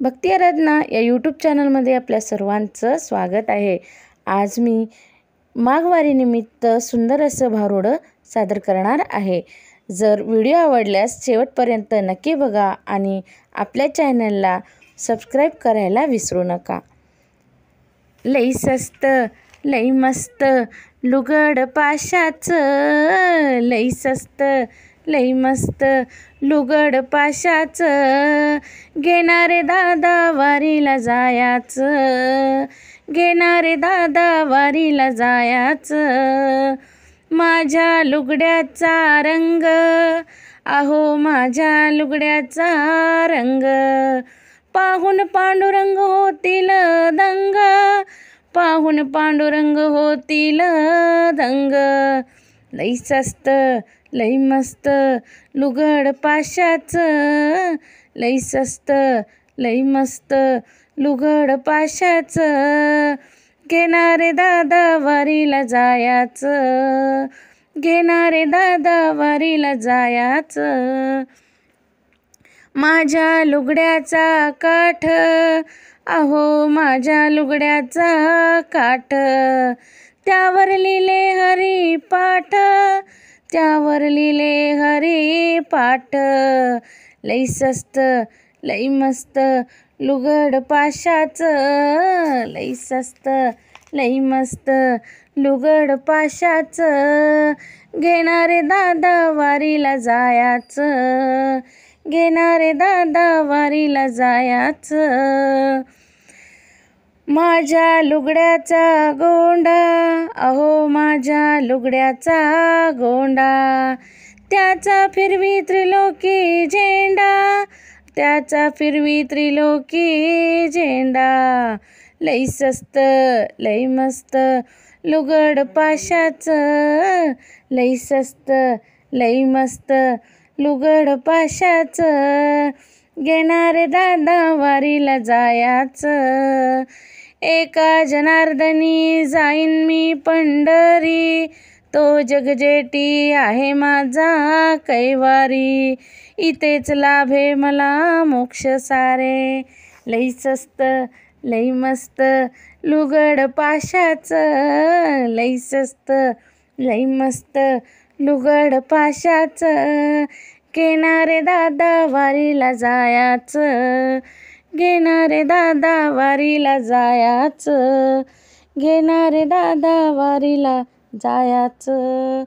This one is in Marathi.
भक्ती आराधना या यूट्यूब चॅनलमध्ये आपल्या सर्वांचं स्वागत आहे। आज मी माघवारीनिमित्त सुंदर असं भारुडं सादर करणार आहे। जर व्हिडिओ आवडल्यास शेवटपर्यंत नक्की बघा आणि आपल्या चॅनलला सबस्क्राईब करायला विसरू नका। लई स्वस्त लई मस्त लुगड पाशाचं, लई स्वस्त लई मस्त लुगड पाशाचं, घेणारे दादा वारीला जायाचं, घेणारे दादा वारीला जायाचं। माझ्या लुगड्याचा रंग, अहो माझ्या लुगड्याचा रंग, पाहून पांडुरंग होतील दंग, पाहून पांडुरंग होतील दंग। लई स्वस्त लई मस्त लुगड पाशाचं, लई स्वस्त लई मस्त लुगड पाशाचं, घेणारे दादा वारीला जायाचं, घेणारे दादा वारीला जायाचं। माझ्या लुगड्याचा काठ, अहो माझ्या लुगड्याचा काठ, त्यावर लिहिले हरिपाठ, त्यावर लिहिले हरिपाठ। लई स्वस्त लई मस्त लुगड पाशाचं, लई स्वस्त लई मस्त लुगड पाशाचं, घेणारे दादा वारीला जायाचं, घेणारे दादा वारीला जायाचं। माझ्या लुगड्याचा गोंडा, अहो माझ्या लुगड्याचा गोंडा, त्याचा फिरवी त्रिलोकी झेंडा, त्याचा फिरवी त्रिलोकी झेंडा। लई स्वस्त लई मस्त लुगड पाशाचं, लई स्वस्त लई मस्त लुगड पाशाचं, घेणारे दादा वारीला जायाचं। एका जनार्दनी जाईन मी पंढरी, तो जगजेटी आहे माझा कैवारी, इथेच लाभे मला मोक्ष सारे। लई स्वस्त लई मस्त लुगड पाशाचं, लई स्वस्त लई मस्त लुगड पाशाचं, घेणारे दादा वारीला जायाचं, घेणारे दादा वारीला जायाचं, घेणारे दादा वारीला जायाचं।